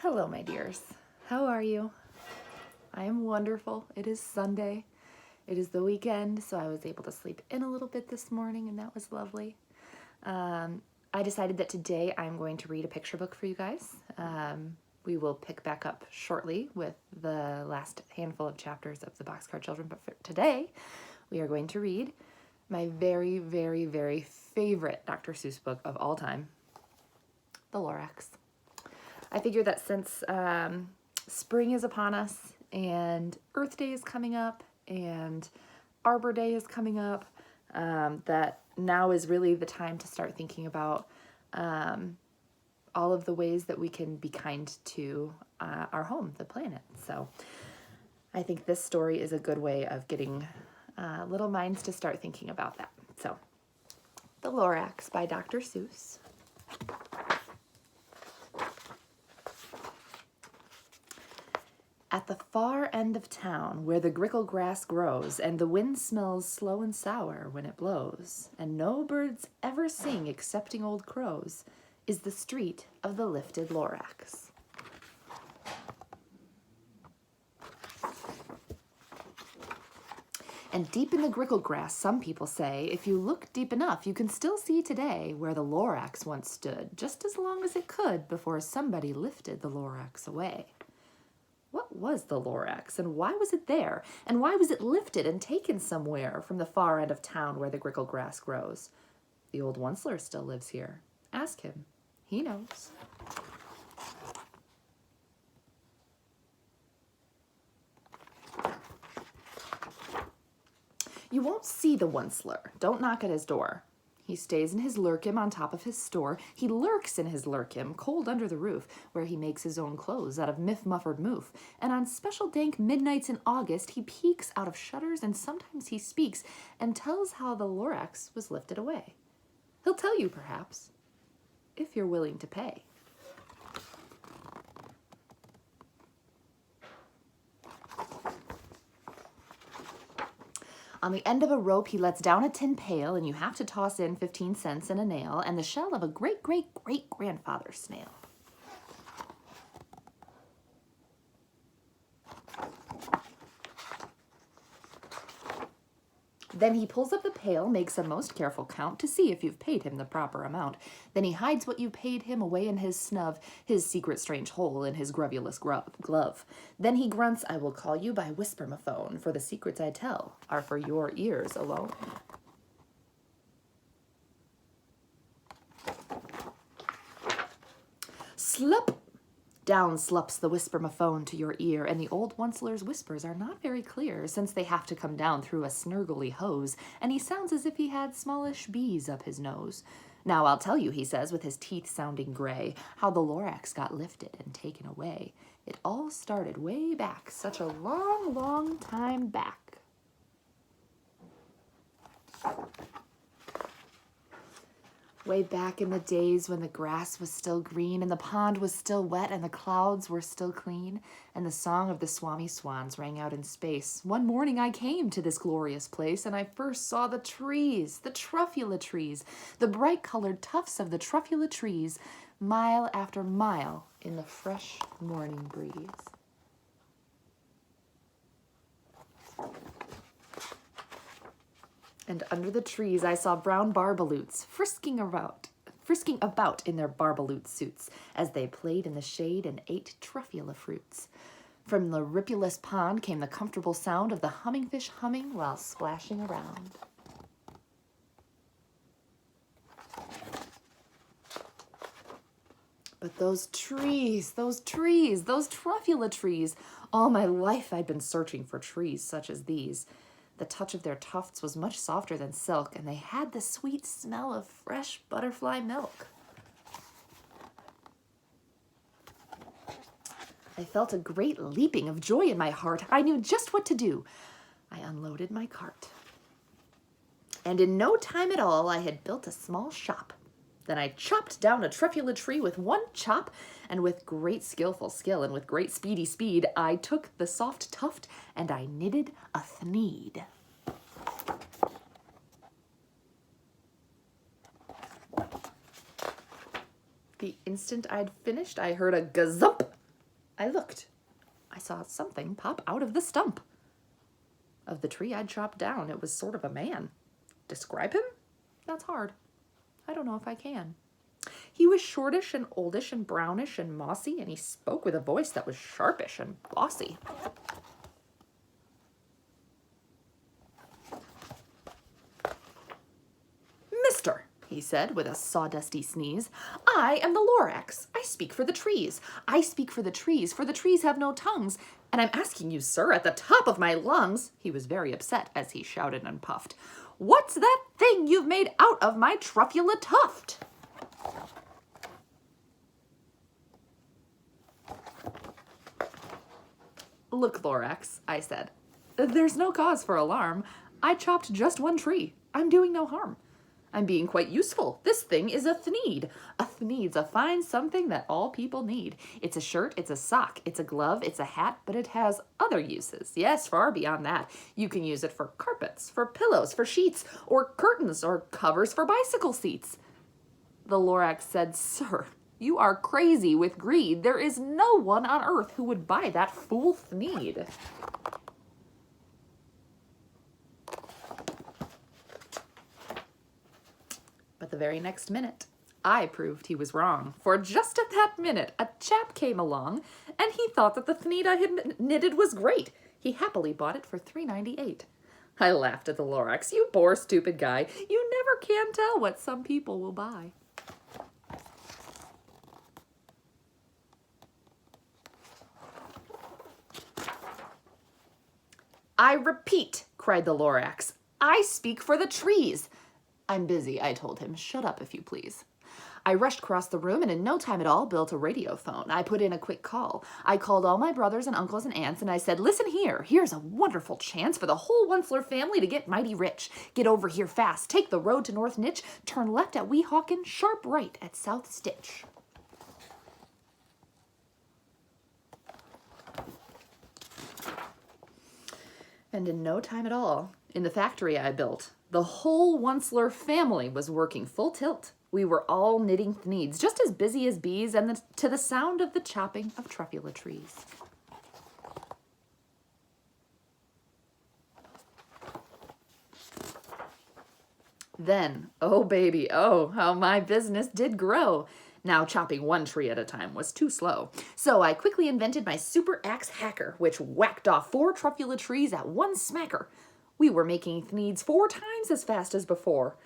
Hello, my dears. How are you? I am wonderful. It is Sunday. It is the weekend, so I was able to sleep in a little bit this morning, and that was lovely. I decided that today I'm going to read a picture book for you guys. We will pick back up shortly with the last handful of chapters of the Boxcar Children, but for today, we are going to read my very, very, very favorite Dr. Seuss book of all time, The Lorax. I figure that since spring is upon us and Earth Day is coming up and Arbor Day is coming up, that now is really the time to start thinking about all of the ways that we can be kind to our home, the planet. So I think this story is a good way of getting little minds to start thinking about that. So, The Lorax by Dr. Seuss. At the far end of town, where the grickle grass grows, and the wind smells slow and sour when it blows, and no birds ever sing excepting old crows, is the street of the lifted Lorax. And deep in the grickle grass, some people say, if you look deep enough, you can still see today where the Lorax once stood, just as long as it could before somebody lifted the Lorax away. What was the Lorax, and why was it there? And why was it lifted and taken somewhere from the far end of town where the grickle grass grows? The old Onceler still lives here. Ask him. He knows. You won't see the Onceler. Don't knock at his door. He stays in his lurkim on top of his store. He lurks in his lurkim, cold under the roof, where he makes his own clothes out of miff-muffered moof. And on special dank midnights in August, he peeks out of shutters, and sometimes he speaks and tells how the Lorax was lifted away. He'll tell you, perhaps, if you're willing to pay. On the end of a rope, he lets down a tin pail, and you have to toss in 15 cents and a nail and the shell of a great-great-great-grandfather snail. Then he pulls up the pail, makes a most careful count to see if you've paid him the proper amount. Then he hides what you paid him away in his snub, his secret strange hole in his grubulous glove. Then he grunts, I will call you by whispermaphone, for the secrets I tell are for your ears alone. Slup! Down slups the whispermaphone to your ear, and the old Onceler's whispers are not very clear, since they have to come down through a snurgly hose, and he sounds as if he had smallish bees up his nose. Now I'll tell you, he says, with his teeth sounding gray, how the Lorax got lifted and taken away. It all started way back, such a long, long time back. Way back in the days when the grass was still green and the pond was still wet and the clouds were still clean and the song of the Swami Swans rang out in space. One morning I came to this glorious place and I first saw the trees, the truffula trees, the bright-colored tufts of the truffula trees, mile after mile in the fresh morning breeze. And under the trees I saw brown barbaloots frisking about in their barbaloot suits as they played in the shade and ate truffula fruits. From the ripulous pond came the comfortable sound of the humming fish humming while splashing around. But those trees, those truffula trees, all my life I'd been searching for trees such as these. The touch of their tufts was much softer than silk, and they had the sweet smell of fresh butterfly milk. I felt a great leaping of joy in my heart. I knew just what to do. I unloaded my cart. And in no time at all, I had built a small shop. Then I chopped down a truffula tree with one chop, and with great skillful skill and with great speedy speed, I took the soft tuft and I knitted a thneed. The instant I'd finished, I heard a gazump I looked. I saw something pop out of the stump of the tree I'd chopped down. It was sort of a man. Describe him? That's hard. I don't know if I can. He was shortish and oldish and brownish and mossy, and he spoke with a voice that was sharpish and glossy. Mister, he said with a sawdusty sneeze, I am the Lorax. I speak for the trees. I speak for the trees have no tongues. And I'm asking you, sir, at the top of my lungs, he was very upset as he shouted and puffed, what's that thing you've made out of my truffula tuft? Look, Lorax, I said, there's no cause for alarm. I chopped just one tree. I'm doing no harm. I'm being quite useful. This thing is a thneed. A thneed's a fine something that all people need. It's a shirt, it's a sock, it's a glove, it's a hat, but it has other uses. Yes, far beyond that. You can use it for carpets, for pillows, for sheets, or curtains, or covers for bicycle seats. The Lorax said, Sir, you are crazy with greed. There is no one on earth who would buy that fool thneed. But the very next minute, I proved he was wrong. For just at that minute, a chap came along, and he thought that the thneed I had knitted was great. He happily bought it for $3.98. I laughed at the Lorax. You poor, stupid guy. You never can tell what some people will buy. I repeat, cried the Lorax, I speak for the trees. I'm busy, I told him. Shut up, if you please. I rushed across the room and in no time at all built a radio phone. I put in a quick call. I called all my brothers and uncles and aunts and I said, listen here, here's a wonderful chance for the whole Onceler family to get mighty rich. Get over here fast. Take the road to North Nitch. Turn left at Weehawken, sharp right at South Stitch. And in no time at all, in the factory I built, the whole Onceler family was working full tilt. We were all knitting thneeds, just as busy as bees, and to the sound of the chopping of truffula trees. Then, oh baby, oh, how my business did grow. Now chopping one tree at a time was too slow. So I quickly invented my super axe hacker, which whacked off 4 truffula trees at one smacker. We were making thneeds 4 times as fast as before.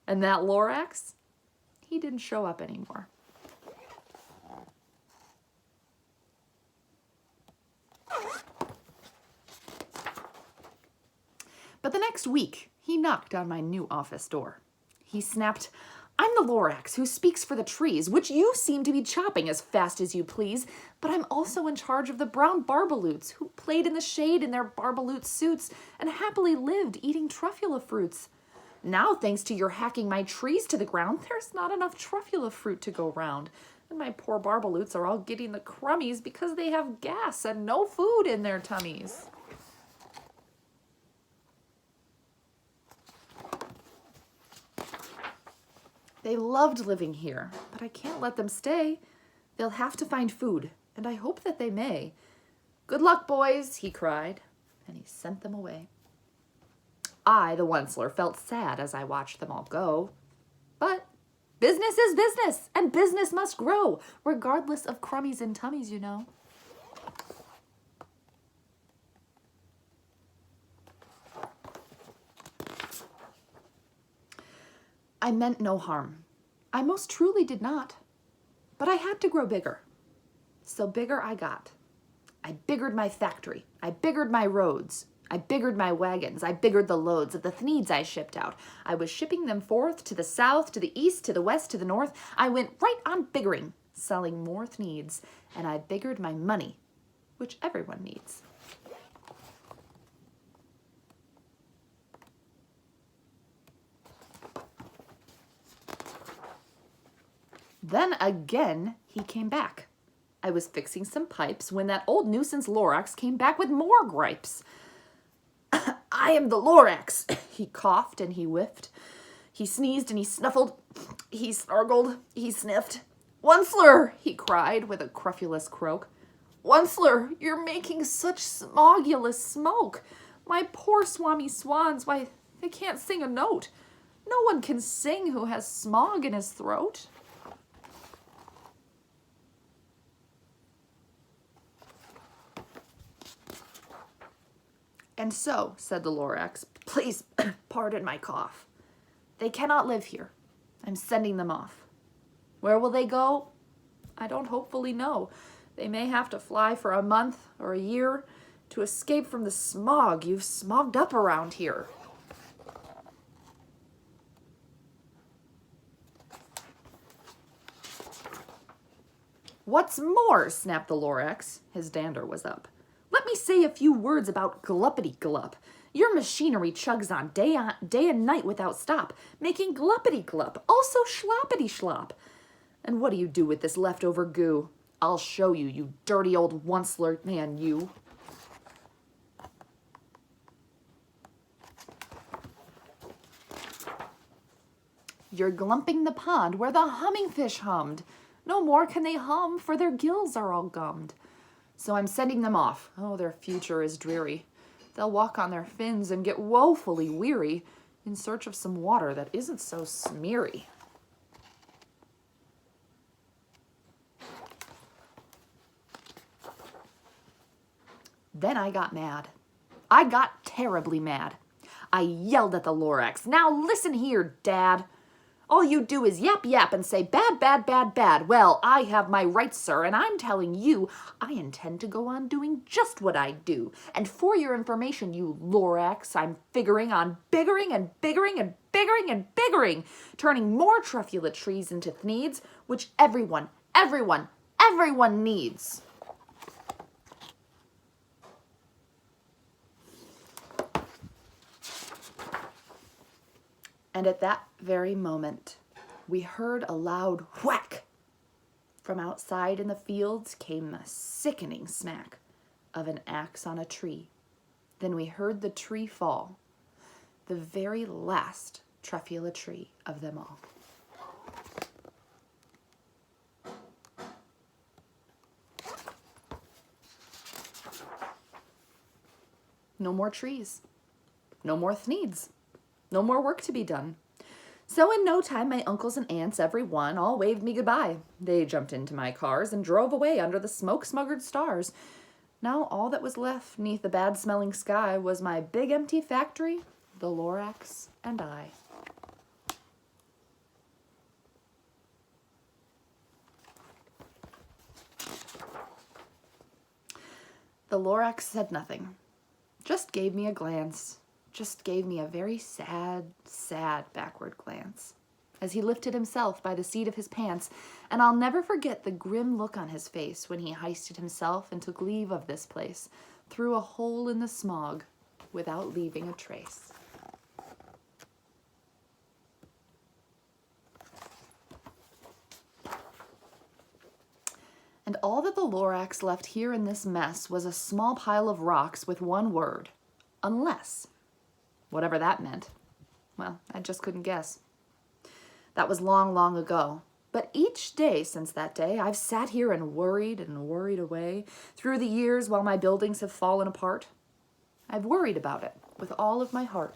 And that Lorax, he didn't show up anymore. But the next week, he knocked on my new office door. He snapped, I'm the Lorax who speaks for the trees, which you seem to be chopping as fast as you please, but I'm also in charge of the brown barbaloots who played in the shade in their barbaloot suits and happily lived eating truffula fruits. Now, thanks to your hacking my trees to the ground, there's not enough truffula fruit to go round, and my poor barbaloots are all getting the crummies because they have gas and no food in their tummies. They loved living here, but I can't let them stay. They'll have to find food, and I hope that they may. Good luck, boys, he cried, and he sent them away. I, the Onceler, felt sad as I watched them all go. But business is business, and business must grow, regardless of crummies and tummies, you know. I meant no harm. I most truly did not. But I had to grow bigger. So bigger I got. I biggered my factory. I biggered my roads. I biggered my wagons. I biggered the loads of the thneeds I shipped out. I was shipping them forth to the south, to the east, to the west, to the north. I went right on biggering, selling more thneeds. And I biggered my money, which everyone needs. Then again, he came back. I was fixing some pipes when that old nuisance Lorax came back with more gripes. I am the Lorax, he coughed and he whiffed. He sneezed and he snuffled. He snargled, he sniffed. Onceler, he cried with a crufulous croak. Onceler, you're making such smogulous smoke. My poor swami swans, why, they can't sing a note. No one can sing who has smog in his throat. And so, said the Lorax, please pardon my cough. They cannot live here. I'm sending them off. Where will they go? I don't hopefully know. They may have to fly for a month or a year to escape from the smog you've smogged up around here. What's more, snapped the Lorax. His dander was up. Let me say a few words about gluppity-glup. Your machinery chugs on day and night without stop, making gluppity-glup, also schloppity-schlop. And what do you do with this leftover goo? I'll show you, you dirty old onceler man, you. You're glumping the pond where the hummingfish hummed. No more can they hum, for their gills are all gummed. So I'm sending them off. Oh, their future is dreary. They'll walk on their fins and get woefully weary in search of some water that isn't so smeary. Then I got mad. I got terribly mad. I yelled at the Lorax. Now listen here, Dad. All you do is yap yap and say bad, bad, bad, bad. Well, I have my rights, sir, and I'm telling you, I intend to go on doing just what I do. And for your information, you Lorax, I'm figuring on biggering and biggering and biggering and biggering, turning more truffula trees into thneeds, which everyone needs. And at that very moment, we heard a loud whack. From outside in the fields came a sickening smack of an axe on a tree. Then we heard the tree fall, the very last truffula tree of them all. No more trees, no more thneeds. No more work to be done. So in no time, my uncles and aunts, every one, all waved me goodbye. They jumped into my cars and drove away under the smoke-smuggered stars. Now all that was left neath the bad-smelling sky was my big empty factory, the Lorax, and I. The Lorax said nothing, just gave me a glance. Just gave me a very sad, sad backward glance as he lifted himself by the seat of his pants, and I'll never forget the grim look on his face when he hoisted himself and took leave of this place through a hole in the smog without leaving a trace. And all that the Lorax left here in this mess was a small pile of rocks with one word, unless. Whatever that meant. Well, I just couldn't guess. That was long, long ago. But each day since that day, I've sat here and worried away through the years while my buildings have fallen apart. I've worried about it with all of my heart.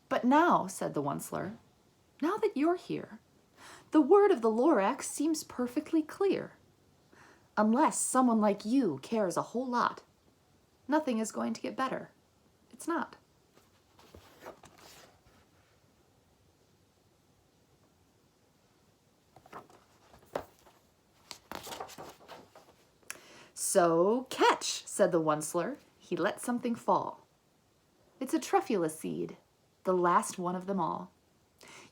But now, said the Onceler, now that you're here, the word of the Lorax seems perfectly clear. Unless someone like you cares a whole lot, nothing is going to get better. It's not. So catch, said the Onceler. He let something fall. It's a truffula seed, the last one of them all.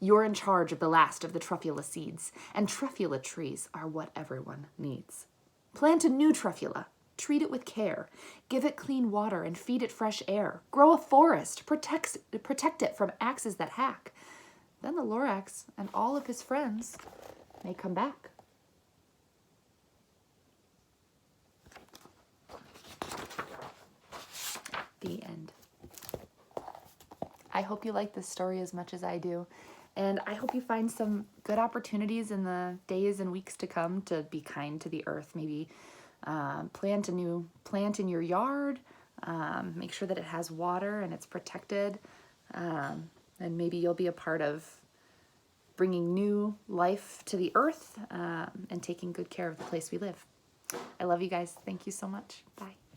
You're in charge of the last of the truffula seeds, and truffula trees are what everyone needs. Plant a new truffula, treat it with care, give it clean water and feed it fresh air. Grow a forest, protect it from axes that hack. Then the Lorax and all of his friends may come back. The end. I hope hope you like this story as much as I do. And I hope you find some good opportunities in the days and weeks to come to be kind to the earth. Maybe plant a new plant in your yard. Make sure that it has water and it's protected. And maybe you'll be a part of bringing new life to the earth and taking good care of the place we live. I love you guys. Thank you so much. Bye.